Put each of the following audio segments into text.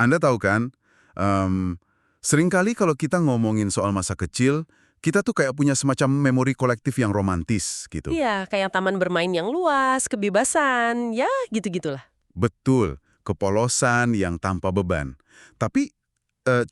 Anda tahu kan, seringkali kalau kita ngomongin soal masa kecil, kita tuh kayak punya semacam memori kolektif yang romantis gitu. Iya, kayak taman bermain yang luas, kebebasan, ya gitu-gitulah. Betul, kepolosan yang tanpa beban. Tapi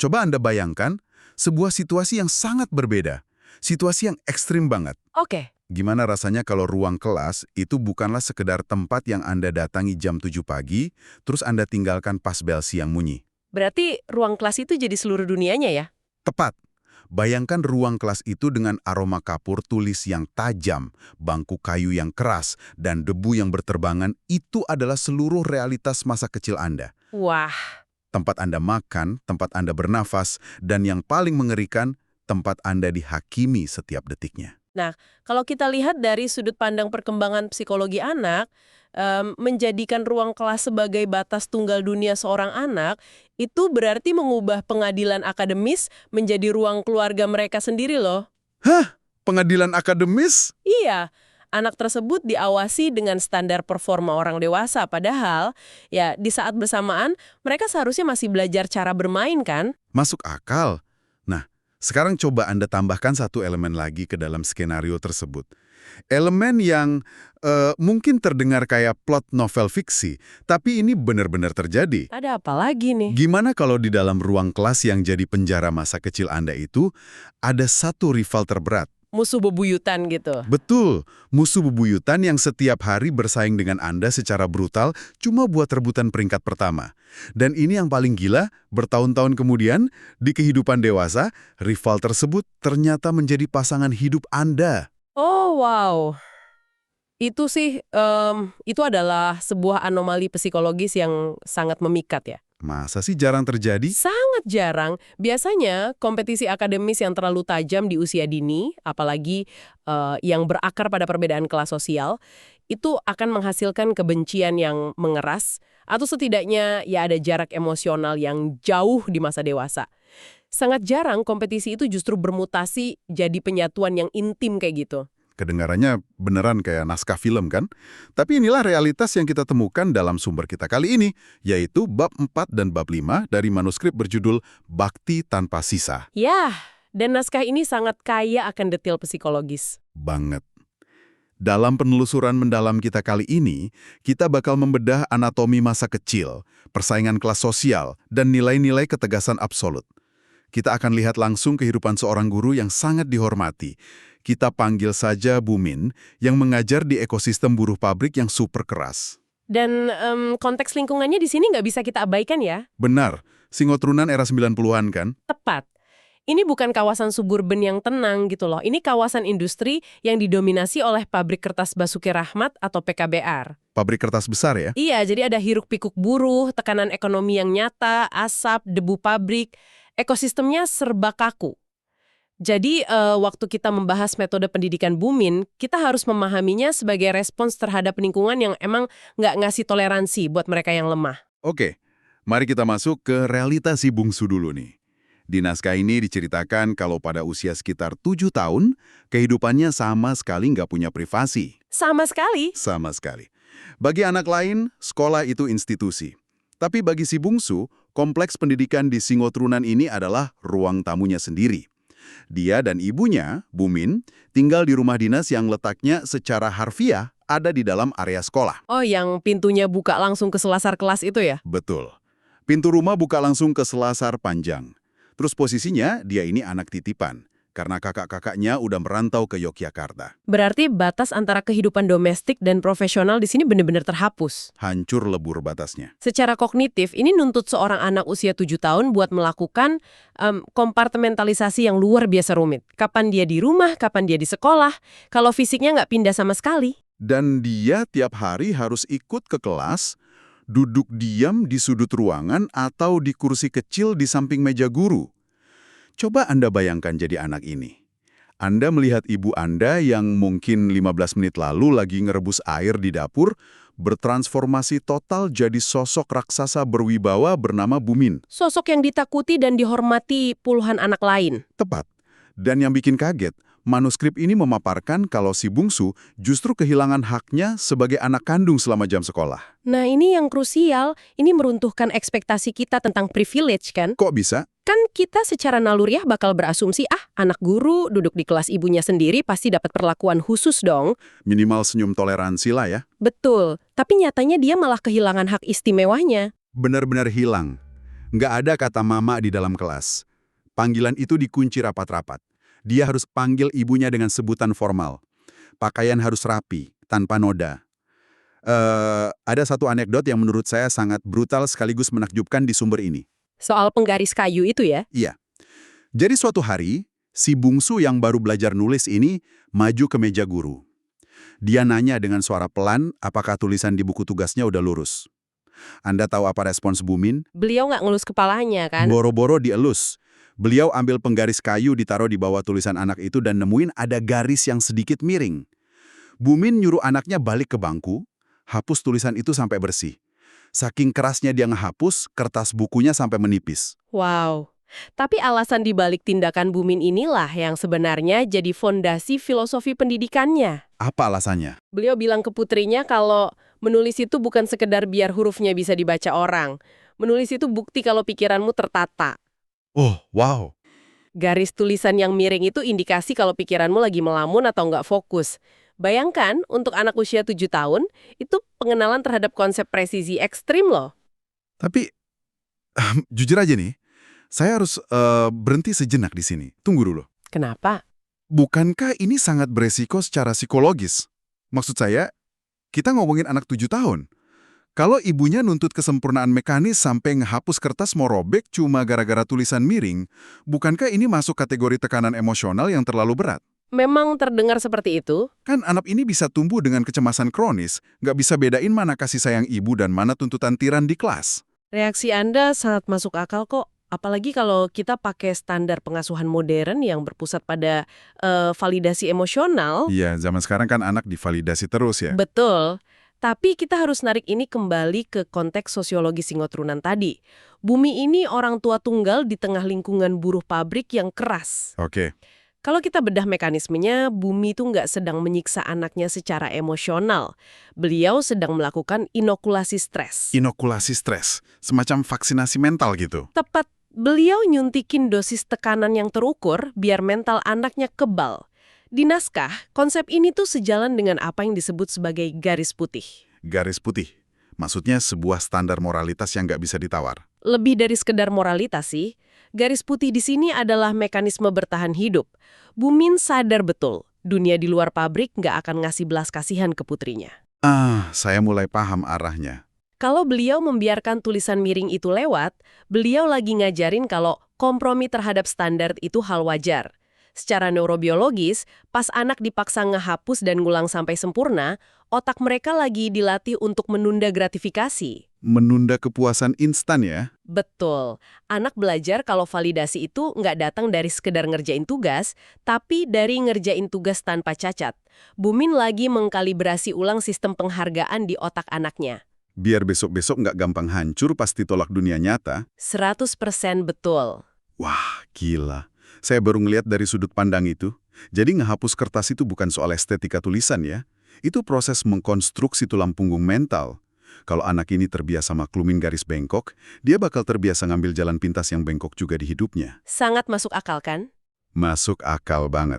coba Anda bayangkan sebuah situasi yang sangat berbeda. Situasi yang ekstrim banget. Oke, Gimana rasanya kalau ruang kelas itu bukanlah sekedar tempat yang Anda datangi jam 7 pagi, terus Anda tinggalkan pas bel siang bunyi. berarti ruang kelas itu jadi seluruh dunianya ya? Tepat. Bayangkan ruang kelas itu dengan aroma kapur tulis yang tajam, bangku kayu yang keras, dan debu yang berterbangan. Itu adalah seluruh realitas masa kecil Anda. Wah, Tempat Anda makan, tempat Anda bernafas, dan yang paling mengerikan, tempat Anda dihakimi setiap detiknya. nah kalau kita lihat dari sudut pandang perkembangan psikologi anak, menjadikan ruang kelas sebagai batas tunggal dunia seorang anak, itu berarti mengubah pengadilan akademis menjadi ruang keluarga mereka sendiri loh. Hah? Pengadilan akademis? Iya, anak tersebut diawasi dengan standar performa orang dewasa, padahal ya di saat bersamaan mereka seharusnya masih belajar cara bermain kan? Masuk akal. Nah, sekarang coba Anda tambahkan satu elemen lagi ke dalam skenario tersebut. Elemen yang mungkin terdengar kayak plot novel fiksi, tapi ini benar-benar terjadi. Ada apa lagi nih? Gimana kalau di dalam ruang kelas yang jadi penjara masa kecil Anda itu, ada satu rival terberat? Musuh bebuyutan gitu. Betul, musuh bebuyutan yang setiap hari bersaing dengan Anda secara brutal cuma buat rebutan peringkat pertama. Dan ini yang paling gila, bertahun-tahun kemudian, di kehidupan dewasa, rival tersebut ternyata menjadi pasangan hidup Anda. Oh wow, itu sih, itu adalah sebuah anomali psikologis yang sangat memikat ya. Masa sih jarang terjadi? Sangat jarang. Biasanya kompetisi akademis yang terlalu tajam di usia dini, apalagi yang berakar pada perbedaan kelas sosial, itu akan menghasilkan kebencian yang mengeras, atau setidaknya ya ada jarak emosional yang jauh di masa dewasa. Sangat jarang kompetisi itu justru bermutasi jadi penyatuan yang intim kayak gitu. Kedengarannya beneran kayak naskah film kan? Tapi inilah realitas yang kita temukan dalam sumber kita kali ini, yaitu bab 4 dan bab 5 dari manuskrip berjudul Bakti Tanpa Sisa. Yah, dan naskah ini sangat kaya akan detail psikologis. Banget. Dalam penelusuran mendalam kita kali ini, kita bakal membedah anatomi masa kecil, persaingan kelas sosial, dan nilai-nilai ketegasan absolut. Kita akan lihat langsung kehidupan seorang guru yang sangat dihormati. Kita panggil saja Bu Min, yang mengajar di ekosistem buruh pabrik yang super keras. Dan konteks lingkungannya di sini nggak bisa kita abaikan ya. Benar, Singotrunan era 90-an kan? Tepat. Ini bukan kawasan suburban yang tenang gitu loh. Ini kawasan industri yang didominasi oleh pabrik kertas Basuki Rahmat atau PKBR. Pabrik kertas besar ya? Iya, jadi ada hiruk-pikuk buruh, tekanan ekonomi yang nyata, asap, debu pabrik. Ekosistemnya serba kaku. Jadi, waktu kita membahas metode pendidikan Bumin, kita harus memahaminya sebagai respons terhadap lingkungan yang emang nggak ngasih toleransi buat mereka yang lemah. Oke, mari kita masuk ke realitas si bungsu dulu nih. Di naskah ini diceritakan kalau pada usia sekitar 7 tahun, kehidupannya sama sekali nggak punya privasi. Sama sekali. Sama sekali. Bagi anak lain, sekolah itu institusi. Tapi bagi si bungsu, kompleks pendidikan di Singotrunan ini adalah ruang tamunya sendiri. Dia dan ibunya, Bu Min, tinggal di rumah dinas yang letaknya secara harfiah ada di dalam area sekolah. Oh, yang pintunya buka langsung ke selasar kelas itu ya? Betul. Pintu rumah buka langsung ke selasar panjang. Terus posisinya dia ini anak titipan, karena kakak-kakaknya udah merantau ke Yogyakarta. Berarti batas antara kehidupan domestik dan profesional di sini benar-benar terhapus. Hancur lebur batasnya. Secara kognitif, ini nuntut seorang anak usia 7 tahun buat melakukan kompartementalisasi yang luar biasa rumit. Kapan dia di rumah, kapan dia di sekolah, kalau fisiknya nggak pindah sama sekali. Dan dia tiap hari harus ikut ke kelas, duduk diam di sudut ruangan atau di kursi kecil di samping meja guru. Coba Anda bayangkan jadi anak ini. Anda melihat ibu Anda yang mungkin 15 menit lalu lagi ngerebus air di dapur, bertransformasi total jadi sosok raksasa berwibawa bernama Bu Min. Sosok yang ditakuti dan dihormati puluhan anak lain. Tepat. Dan yang bikin kaget, Manuskrip ini memaparkan kalau si bungsu justru kehilangan haknya sebagai anak kandung selama jam sekolah. Nah, ini yang krusial. Ini meruntuhkan ekspektasi kita tentang privilege, kan? Kok bisa? Kan kita secara naluriah bakal berasumsi, anak guru duduk di kelas ibunya sendiri pasti dapat perlakuan khusus dong. Minimal senyum toleransi lah ya. Betul, tapi nyatanya dia malah kehilangan hak istimewanya. Benar-benar hilang. Nggak ada kata mama di dalam kelas. Panggilan itu dikunci rapat-rapat. Dia harus panggil ibunya dengan sebutan formal. Pakaian harus rapi, tanpa noda. Ada satu anekdot yang menurut saya sangat brutal sekaligus menakjubkan di sumber ini. Soal penggaris kayu itu ya? Iya. Jadi suatu hari, si bungsu yang baru belajar nulis ini maju ke meja guru. Dia nanya dengan suara pelan apakah tulisan di buku tugasnya udah lurus. Anda tahu apa respons Bu Min? Beliau nggak ngelus kepalanya, kan? Boro-boro dielus. Beliau ambil penggaris kayu ditaruh di bawah tulisan anak itu dan nemuin ada garis yang sedikit miring. Bu Min nyuruh anaknya balik ke bangku, hapus tulisan itu sampai bersih. Saking kerasnya dia ngehapus, kertas bukunya sampai menipis. Wow. Tapi alasan dibalik tindakan Bu Min inilah yang sebenarnya jadi fondasi filosofi pendidikannya. Apa alasannya? Beliau bilang ke putrinya kalau menulis itu bukan sekedar biar hurufnya bisa dibaca orang. Menulis itu bukti kalau pikiranmu tertata. Oh, wow. Garis tulisan yang miring itu indikasi kalau pikiranmu lagi melamun atau nggak fokus. Bayangkan, untuk anak usia 7 tahun, itu pengenalan terhadap konsep presisi ekstrim loh. Tapi, jujur aja nih, saya harus berhenti sejenak di sini. Tunggu dulu. Kenapa? Bukankah ini sangat beresiko secara psikologis? Maksud saya, kita ngomongin anak 7 tahun. Kalau ibunya nuntut kesempurnaan mekanis sampai ngehapus kertas mau robek cuma gara-gara tulisan miring, bukankah ini masuk kategori tekanan emosional yang terlalu berat? Memang terdengar seperti itu. Kan anak ini bisa tumbuh dengan kecemasan kronis, nggak bisa bedain mana kasih sayang ibu dan mana tuntutan tiran di kelas. Reaksi Anda sangat masuk akal kok. Apalagi kalau kita pakai standar pengasuhan modern yang berpusat pada validasi emosional. Iya, zaman sekarang kan anak divalidasi terus ya. Betul. Tapi kita harus narik ini kembali ke konteks sosiologi Singotrunan tadi. Bumi ini orang tua tunggal di tengah lingkungan buruh pabrik yang keras. Oke. Kalau kita bedah mekanismenya, Bumi itu nggak sedang menyiksa anaknya secara emosional. Beliau sedang melakukan inokulasi stres. Inokulasi stres, semacam vaksinasi mental gitu. Tepat, beliau nyuntikin dosis tekanan yang terukur biar mental anaknya kebal. Di naskah, konsep ini tuh sejalan dengan apa yang disebut sebagai garis putih. Garis putih, maksudnya sebuah standar moralitas yang nggak bisa ditawar. Lebih dari sekedar moralitas sih, garis putih di sini adalah mekanisme bertahan hidup. Bu Min sadar betul, dunia di luar pabrik nggak akan ngasih belas kasihan ke putrinya. Saya mulai paham arahnya. Kalau beliau membiarkan tulisan miring itu lewat, beliau lagi ngajarin kalau kompromi terhadap standar itu hal wajar. Secara neurobiologis, pas anak dipaksa ngehapus dan ngulang sampai sempurna, otak mereka lagi dilatih untuk menunda gratifikasi. Menunda kepuasan instan ya? Betul. Anak belajar kalau validasi itu nggak datang dari sekedar ngerjain tugas, tapi dari ngerjain tugas tanpa cacat. Bu Min lagi mengkalibrasi ulang sistem penghargaan di otak anaknya. Biar besok-besok nggak gampang hancur pas ditolak dunia nyata. 100% betul. Wah, gila. Saya baru ngelihat dari sudut pandang itu. Jadi ngehapus kertas itu bukan soal estetika tulisan ya. Itu proses mengkonstruksi tulang punggung mental. Kalau anak ini terbiasa maklumin garis bengkok, dia bakal terbiasa ngambil jalan pintas yang bengkok juga di hidupnya. Sangat masuk akal kan? Masuk akal banget.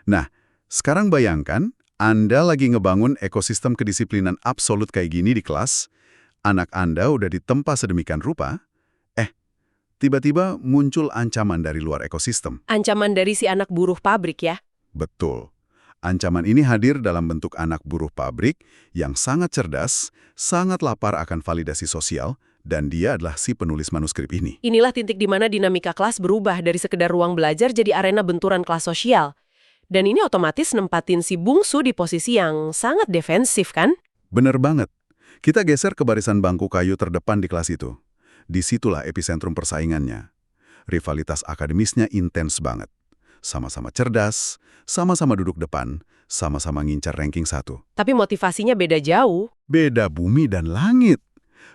Nah, sekarang bayangkan, Anda lagi ngebangun ekosistem kedisiplinan absolut kayak gini di kelas, anak Anda udah ditempa sedemikian rupa, tiba-tiba muncul ancaman dari luar ekosistem. Ancaman dari si anak buruh pabrik ya? Betul. Ancaman ini hadir dalam bentuk anak buruh pabrik yang sangat cerdas, sangat lapar akan validasi sosial, dan dia adalah si penulis manuskrip ini. Inilah titik di mana dinamika kelas berubah dari sekedar ruang belajar jadi arena benturan kelas sosial. Dan ini otomatis nempatin si bungsu di posisi yang sangat defensif kan? Bener banget. Kita geser ke barisan bangku kayu terdepan di kelas itu. Disitulah epicentrum persaingannya. Rivalitas akademisnya intens banget. Sama-sama cerdas, sama-sama duduk depan, sama-sama ngincar ranking 1. Tapi motivasinya beda jauh. Beda bumi dan langit.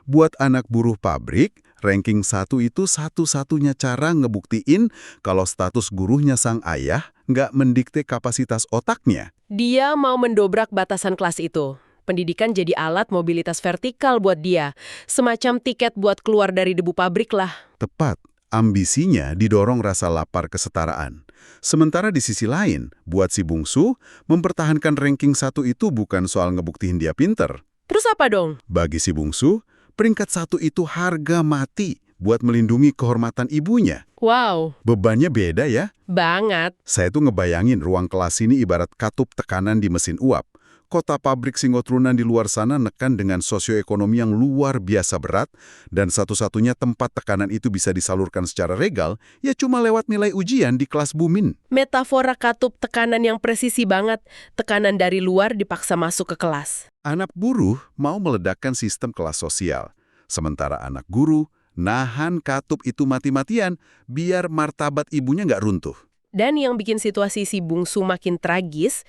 Buat anak buruh pabrik, ranking 1 itu satu-satunya cara ngebuktiin kalau status gurunya sang ayah nggak mendikte kapasitas otaknya. Dia mau mendobrak batasan kelas itu. Pendidikan jadi alat mobilitas vertikal buat dia. Semacam tiket buat keluar dari debu pabrik lah. Tepat, ambisinya didorong rasa lapar kesetaraan. Sementara di sisi lain, buat si bungsu, mempertahankan ranking 1 itu bukan soal ngebuktiin dia pinter. Terus apa dong? Bagi si bungsu, peringkat 1 itu harga mati buat melindungi kehormatan ibunya. Wow, Bebannya beda ya. banget. Saya tuh ngebayangin ruang kelas ini ibarat katup tekanan di mesin uap. Kota pabrik Singotrunan di luar sana nekan dengan sosioekonomi yang luar biasa berat, dan satu-satunya tempat tekanan itu bisa disalurkan secara regal, ya cuma lewat nilai ujian di kelas Bumin. Metafora katup tekanan yang presisi banget. Tekanan dari luar dipaksa masuk ke kelas. Anak buruh mau meledakkan sistem kelas sosial, sementara anak guru nahan katup itu mati-matian biar martabat ibunya nggak runtuh. Dan yang bikin situasi si bungsu makin tragis,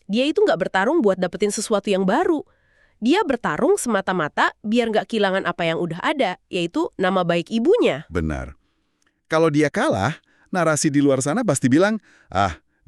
dia itu nggak bertarung buat dapetin sesuatu yang baru. Dia bertarung semata-mata biar nggak kehilangan apa yang udah ada, yaitu nama baik ibunya. Benar. Kalau dia kalah, narasi di luar sana pasti bilang,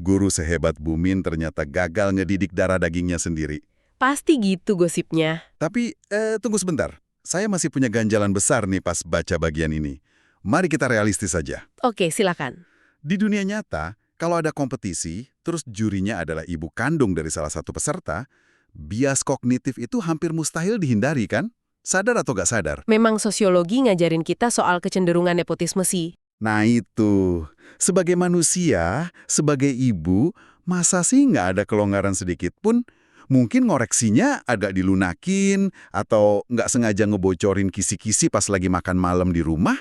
guru sehebat Bumin ternyata gagal ngedidik darah dagingnya sendiri. Pasti gitu gosipnya. Tapi, tunggu sebentar. Saya masih punya ganjalan besar nih pas baca bagian ini. Mari kita realistis saja. Oke, silakan. Di dunia nyata, kalau ada kompetisi, terus jurinya adalah ibu kandung dari salah satu peserta, bias kognitif itu hampir mustahil dihindari kan? Sadar atau gak sadar? Memang sosiologi ngajarin kita soal kecenderungan nepotisme sih. Nah itu, sebagai manusia, sebagai ibu, masa sih nggak ada kelonggaran sedikit pun? Mungkin ngoreksinya agak dilunakin, atau nggak sengaja ngebocorin kisi-kisi pas lagi makan malam di rumah?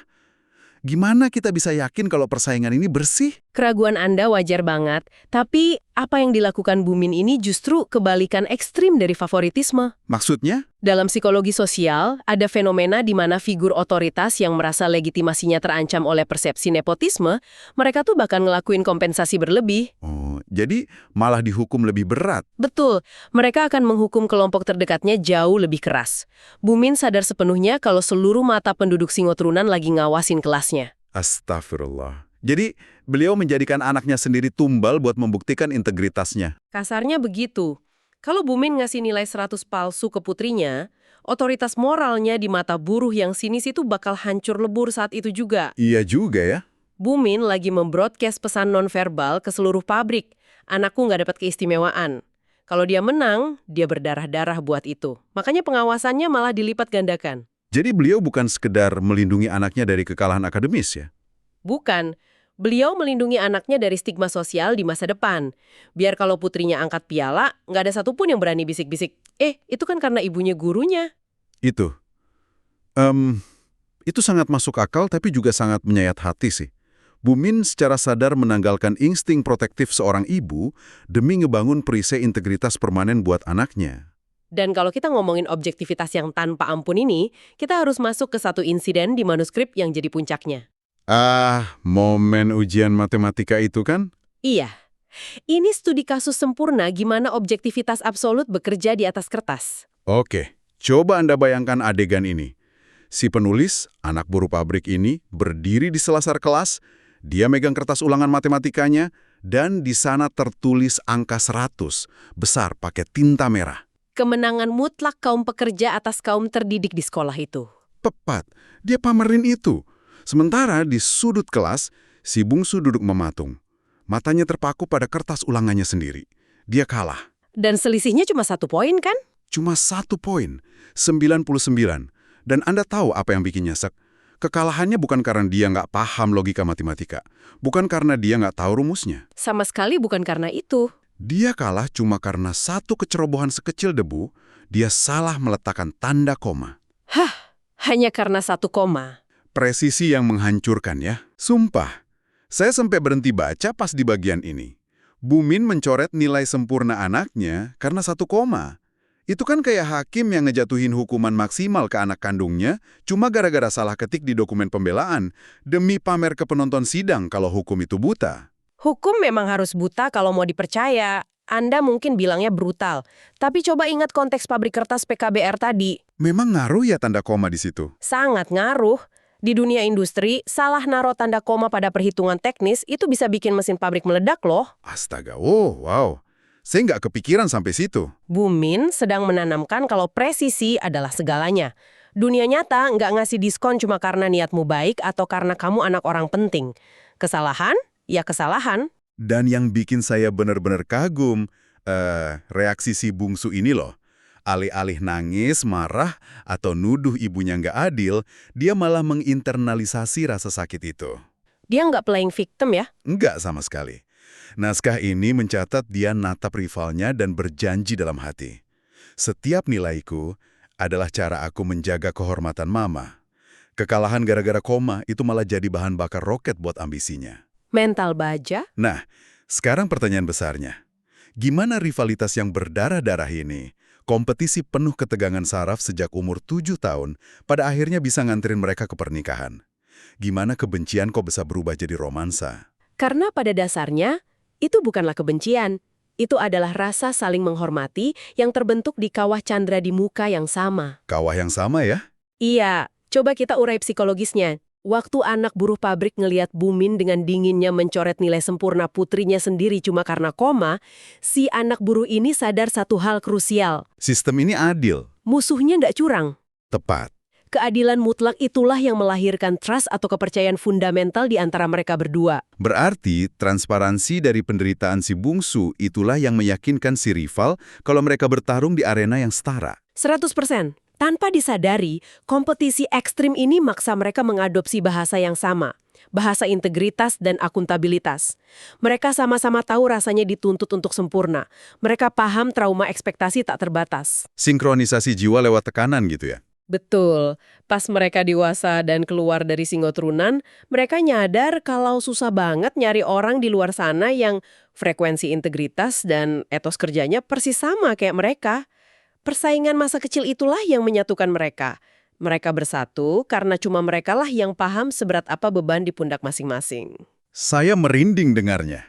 Gimana kita bisa yakin kalau persaingan ini bersih? Keraguan Anda wajar banget, tapi apa yang dilakukan Bumin ini justru kebalikan ekstrim dari favoritisme. Maksudnya? Dalam psikologi sosial, ada fenomena di mana figur otoritas yang merasa legitimasinya terancam oleh persepsi nepotisme, mereka tuh bahkan ngelakuin kompensasi berlebih. Oh, jadi malah dihukum lebih berat. Betul, mereka akan menghukum kelompok terdekatnya jauh lebih keras. Bumin sadar sepenuhnya kalau seluruh mata penduduk Singotrunan lagi ngawasin kelasnya. Astagfirullah. Jadi, beliau menjadikan anaknya sendiri tumbal buat membuktikan integritasnya. Kasarnya begitu. Kalau Bumin ngasih nilai 100 palsu ke putrinya, otoritas moralnya di mata buruh yang sinis itu bakal hancur lebur saat itu juga. Iya juga ya. Bumin lagi membroadcast pesan nonverbal ke seluruh pabrik. Anakku nggak dapat keistimewaan. Kalau dia menang, dia berdarah-darah buat itu. Makanya pengawasannya malah dilipat gandakan. Jadi beliau bukan sekedar melindungi anaknya dari kekalahan akademis ya? Bukan. Beliau melindungi anaknya dari stigma sosial di masa depan. Biar kalau putrinya angkat piala, nggak ada satupun yang berani bisik-bisik, itu kan karena ibunya gurunya. Itu. Itu sangat masuk akal tapi juga sangat menyayat hati sih. Bumin secara sadar menanggalkan insting protektif seorang ibu demi ngebangun perisai integritas permanen buat anaknya. Dan kalau kita ngomongin objektivitas yang tanpa ampun ini, kita harus masuk ke satu insiden di manuskrip yang jadi puncaknya. Momen ujian matematika itu kan? Iya. Ini studi kasus sempurna gimana objektivitas absolut bekerja di atas kertas. Oke, coba Anda bayangkan adegan ini. Si penulis, anak buruh pabrik ini, berdiri di selasar kelas, dia megang kertas ulangan matematikanya, dan di sana tertulis angka 100, besar pakai tinta merah. Kemenangan mutlak kaum pekerja atas kaum terdidik di sekolah itu. Tepat, dia pamerin itu. Sementara di sudut kelas, si bungsu duduk mematung. Matanya terpaku pada kertas ulangannya sendiri. Dia kalah. Dan selisihnya cuma 1 poin kan? Cuma 1 poin, 99. Dan Anda tahu apa yang bikin nyesek? Kekalahannya bukan karena dia nggak paham logika matematika. Bukan karena dia nggak tahu rumusnya. Sama sekali bukan karena itu. Dia kalah cuma karena satu kecerobohan sekecil debu, dia salah meletakkan tanda koma. Hanya karena 1 koma. Presisi yang menghancurkan ya. Sumpah, saya sampai berhenti baca pas di bagian ini. Bumin mencoret nilai sempurna anaknya karena 1 koma. Itu kan kayak hakim yang ngejatuhin hukuman maksimal ke anak kandungnya cuma gara-gara salah ketik di dokumen pembelaan demi pamer ke penonton sidang kalau hukum itu buta. Hukum memang harus buta kalau mau dipercaya. Anda mungkin bilangnya brutal. Tapi coba ingat konteks pabrik kertas PKBR tadi. Memang ngaruh ya tanda koma di situ? Sangat ngaruh. Di dunia industri, salah naruh tanda koma pada perhitungan teknis itu bisa bikin mesin pabrik meledak loh. Astaga, oh wow. Saya nggak kepikiran sampai situ. Bu Min sedang menanamkan kalau presisi adalah segalanya. Dunia nyata nggak ngasih diskon cuma karena niatmu baik atau karena kamu anak orang penting. Kesalahan? Ya kesalahan. Dan yang bikin saya benar-benar kagum, reaksi si bungsu ini loh. Alih-alih nangis, marah, atau nuduh ibunya nggak adil, dia malah menginternalisasi rasa sakit itu. Dia nggak playing victim ya. Enggak sama sekali. Naskah ini mencatat dia natap rivalnya dan berjanji dalam hati. Setiap nilaiku adalah cara aku menjaga kehormatan mama. Kekalahan gara-gara koma itu malah jadi bahan bakar roket buat ambisinya. Mental baja? Nah, sekarang pertanyaan besarnya. Gimana rivalitas yang berdarah-darah ini, kompetisi penuh ketegangan saraf sejak umur 7 tahun, pada akhirnya bisa nganterin mereka ke pernikahan? Gimana kebencian kok bisa berubah jadi romansa? Karena pada dasarnya, itu bukanlah kebencian. Itu adalah rasa saling menghormati yang terbentuk di kawah candra di muka yang sama. Kawah yang sama ya? Iya, coba kita urai psikologisnya. Waktu anak buruh pabrik ngeliat Bu Min dengan dinginnya mencoret nilai sempurna putrinya sendiri cuma karena koma, si anak buruh ini sadar satu hal krusial. Sistem ini adil. Musuhnya ndak curang. Tepat. Keadilan mutlak itulah yang melahirkan trust atau kepercayaan fundamental di antara mereka berdua. Berarti, transparansi dari penderitaan si bungsu itulah yang meyakinkan si rival kalau mereka bertarung di arena yang setara. 100%. Tanpa disadari, kompetisi ekstrim ini maksa mereka mengadopsi bahasa yang sama. Bahasa integritas dan akuntabilitas. Mereka sama-sama tahu rasanya dituntut untuk sempurna. Mereka paham trauma ekspektasi tak terbatas. Sinkronisasi jiwa lewat tekanan gitu ya? Betul. Pas mereka dewasa dan keluar dari Singotrunan, mereka nyadar kalau susah banget nyari orang di luar sana yang frekuensi integritas dan etos kerjanya persis sama kayak mereka. Persaingan masa kecil itulah yang menyatukan mereka. Mereka bersatu karena cuma merekalah yang paham seberat apa beban di pundak masing-masing. Saya merinding dengarnya.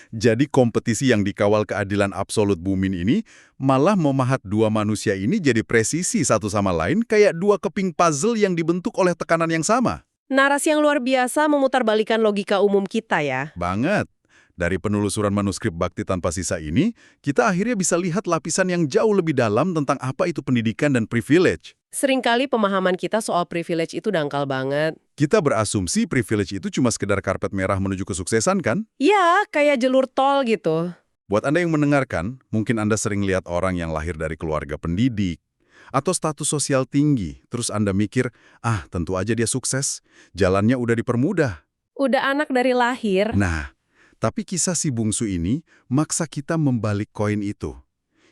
Jadi kompetisi yang dikawal keadilan absolut Bu Min ini malah memahat dua manusia ini jadi presisi satu sama lain kayak dua keping puzzle yang dibentuk oleh tekanan yang sama. Narasi yang luar biasa memutarbalikkan logika umum kita ya. Banget. Dari penelusuran manuskrip Bakti Tanpa Sisa ini, kita akhirnya bisa lihat lapisan yang jauh lebih dalam tentang apa itu pendidikan dan privilege. Seringkali pemahaman kita soal privilege itu dangkal banget. Kita berasumsi privilege itu cuma sekedar karpet merah menuju kesuksesan kan? Ya, kayak jalur tol gitu. Buat Anda yang mendengarkan, mungkin Anda sering lihat orang yang lahir dari keluarga pendidik atau status sosial tinggi, terus Anda mikir, tentu aja dia sukses, jalannya udah dipermudah. Udah anak dari lahir. Nah, tapi kisah si bungsu ini maksa kita membalik koin itu.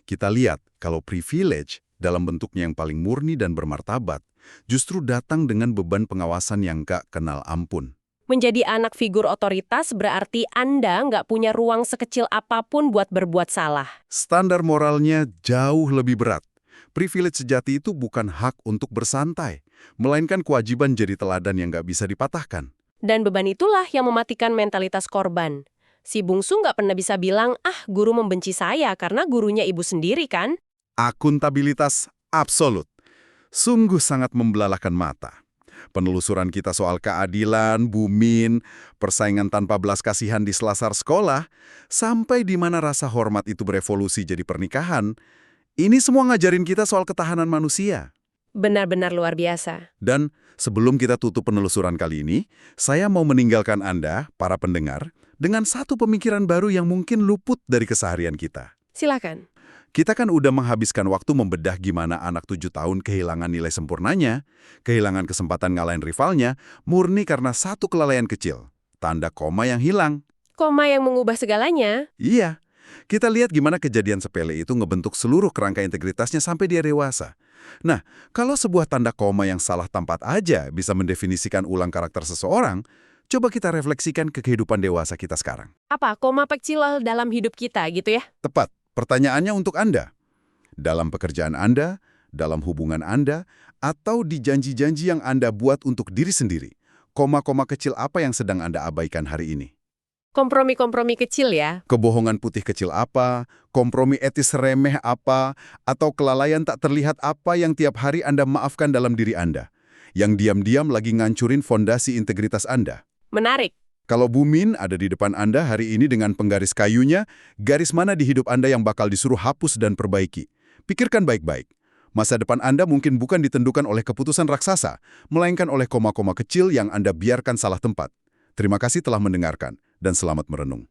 Kita lihat kalau privilege dalam bentuknya yang paling murni dan bermartabat justru datang dengan beban pengawasan yang gak kenal ampun. Menjadi anak figur otoritas berarti Anda nggak punya ruang sekecil apapun buat berbuat salah. Standar moralnya jauh lebih berat. Privilege sejati itu bukan hak untuk bersantai, melainkan kewajiban jadi teladan yang gak bisa dipatahkan. Dan beban itulah yang mematikan mentalitas korban. Si bungsu nggak pernah bisa bilang, guru membenci saya karena gurunya ibu sendiri kan? Akuntabilitas absolut. Sungguh sangat membelalakan mata. Penelusuran kita soal keadilan, Bu Min, persaingan tanpa belas kasihan di selasar sekolah, sampai di mana rasa hormat itu berevolusi jadi pernikahan, ini semua ngajarin kita soal ketahanan manusia. Benar-benar luar biasa. Dan sebelum kita tutup penelusuran kali ini, saya mau meninggalkan Anda, para pendengar, dengan satu pemikiran baru yang mungkin luput dari keseharian kita. Silakan. Kita kan udah menghabiskan waktu membedah gimana anak 7 tahun kehilangan nilai sempurnanya, kehilangan kesempatan ngalahin rivalnya, murni karena satu kelalaian kecil, tanda koma yang hilang. Koma yang mengubah segalanya. Iya, kita lihat gimana kejadian sepele itu ngebentuk seluruh kerangka integritasnya sampai dia dewasa. Nah, kalau sebuah tanda koma yang salah tempat aja bisa mendefinisikan ulang karakter seseorang, coba kita refleksikan ke kehidupan dewasa kita sekarang. Apa koma kecil dalam hidup kita gitu ya? Tepat. Pertanyaannya untuk Anda. Dalam pekerjaan Anda, dalam hubungan Anda, atau di janji-janji yang Anda buat untuk diri sendiri, koma-koma kecil apa yang sedang Anda abaikan hari ini? Kompromi-kompromi kecil ya. Kebohongan putih kecil apa, kompromi etis remeh apa, atau kelalaian tak terlihat apa yang tiap hari Anda maafkan dalam diri Anda, yang diam-diam lagi ngancurin fondasi integritas Anda. Menarik. Kalau Bu Min ada di depan Anda hari ini dengan penggaris kayunya, garis mana di hidup Anda yang bakal disuruh hapus dan perbaiki? Pikirkan baik-baik. Masa depan Anda mungkin bukan ditentukan oleh keputusan raksasa, melainkan oleh koma-koma kecil yang Anda biarkan salah tempat. Terima kasih telah mendengarkan, dan selamat merenung.